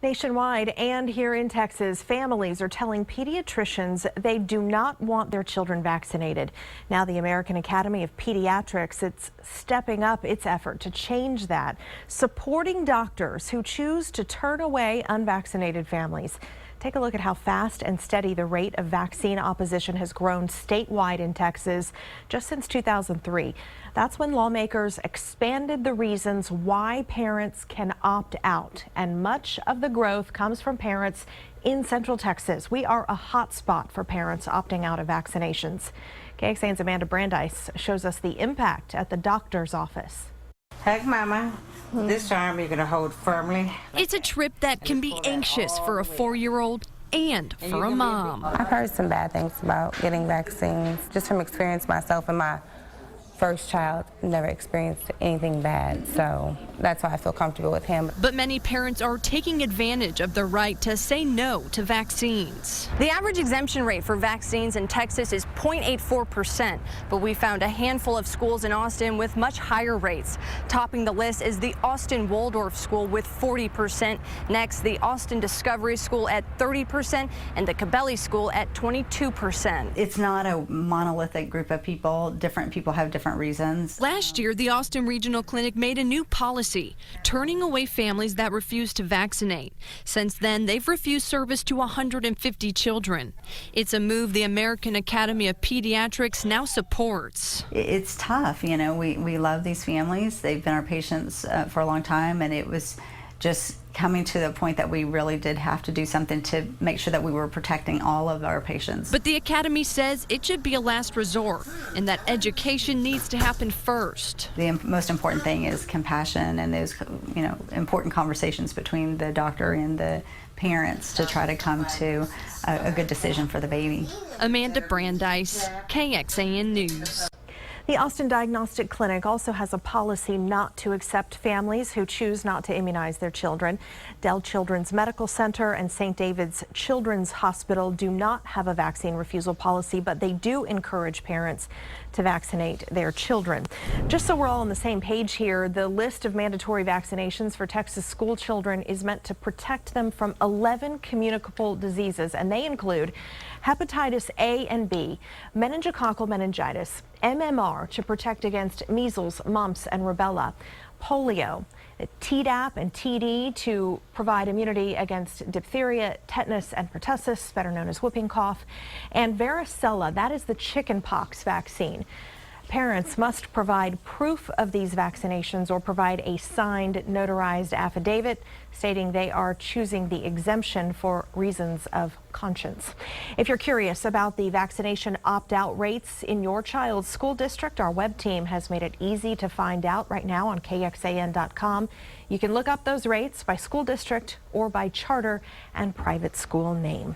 Nationwide and here in Texas, families are telling pediatricians they do not want their children vaccinated. Now the American Academy of Pediatrics, it's stepping up its effort to change that, supporting doctors who choose to turn away unvaccinated families. Take a look at how fast and steady the rate of vaccine opposition has grown statewide in Texas just since 2003. That's when lawmakers expanded the reasons why parents can opt out. And much of the growth comes from parents in Central Texas. We are a hot spot for parents opting out of vaccinations. KXAN's Amanda Brandeis shows us the impact at the doctor's office. Hug Mama. This arm you're going to hold firmly. It's a trip that can be anxious for a 4-year-old and for a mom. I've heard some bad things about getting vaccines. Just from experience myself and my first child, never experienced anything bad, so that's why I feel comfortable with him. But many parents are taking advantage of their right to say no to vaccines. The average exemption rate for vaccines in Texas is 0.84%, but we found a handful of schools in Austin with much higher rates. Topping the list is the Austin Waldorf School with 40%. Next, the Austin Discovery School at 30% and the Cabelli School at 22%. It's not a monolithic group of people. Different people have different reasons. Last year, the Austin Regional Clinic made a new policy, turning away families that refuse to vaccinate. Since then, they've refused service to 150 children. It's a move the American Academy of Pediatrics now supports. It's tough, you know, we love these families. They've been our patients for a long time, and it was just coming to the point that we really did have to do something to make sure that we were protecting all of our patients. But the Academy says it should be a last resort and that education needs to happen first. The most important thing is compassion and those, you know, important conversations between the doctor and the parents to try to come to a good decision for the baby. Amanda Brandeis, KXAN News. The Austin Diagnostic Clinic also has a policy not to accept families who choose not to immunize their children. Dell Children's Medical Center and St. David's Children's Hospital do not have a vaccine refusal policy, but they do encourage parents to vaccinate their children. Just so we're all on the same page here, the list of mandatory vaccinations for Texas school children is meant to protect them from 11 communicable diseases, and they include hepatitis A and B, meningococcal meningitis, MMR to protect against measles, mumps, and rubella, polio, Tdap and TD to provide immunity against diphtheria, tetanus, and pertussis, better known as whooping cough, and varicella, that is the chickenpox vaccine. Parents must provide proof of these vaccinations or provide a signed, notarized affidavit stating they are choosing the exemption for reasons of conscience. If you're curious about the vaccination opt-out rates in your child's school district, our web team has made it easy to find out right now on KXAN.com. You can look up those rates by school district or by charter and private school name.